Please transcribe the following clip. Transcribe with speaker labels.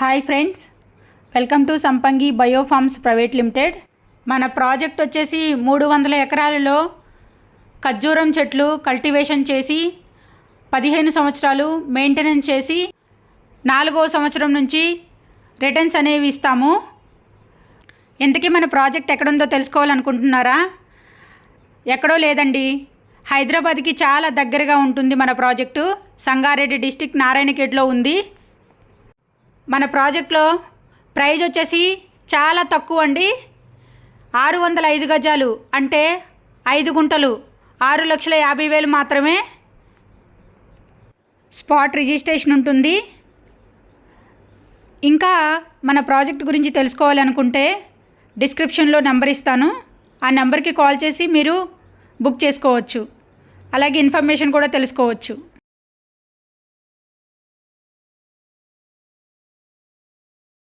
Speaker 1: Hi friends, welcome to సంపంగి బయోఫార్మ్స్ private limited. మన project వచ్చేసి 300 ఎకరాలలో ఖర్జూరం చెట్లు కల్టివేషన్ చేసి 15 సంవత్సరాలు మెయింటెనెన్స్ చేసి 4వ సంవత్సరం నుంచి రిటర్న్స్ అనేవి ఇస్తాము. ఇంతకీ మన ప్రాజెక్ట్ ఎక్కడుందో తెలుసుకోవాలనుకుంటున్నారా? ఎక్కడో లేదండి, హైదరాబాద్కి చాలా దగ్గరగా ఉంటుంది. మన ప్రాజెక్టు సంగారెడ్డి డిస్టిక్ నారాయణఖేడ్లో ఉంది. మన ప్రాజెక్ట్లో ప్రైజ్ వచ్చేసి చాలా తక్కువ అండి. 605 గజాలు అంటే 5 గుంటలు 6,50,000 మాత్రమే. స్పాట్ రిజిస్ట్రేషన్ ఉంటుంది. ఇంకా మన ప్రాజెక్ట్ గురించి తెలుసుకోవాలనుకుంటే డిస్క్రిప్షన్లో నెంబర్ ఇస్తాను. ఆ నెంబర్కి కాల్ చేసి మీరు బుక్ చేసుకోవచ్చు. అలాగే ఇన్ఫర్మేషన్ కూడా తెలుసుకోవచ్చు.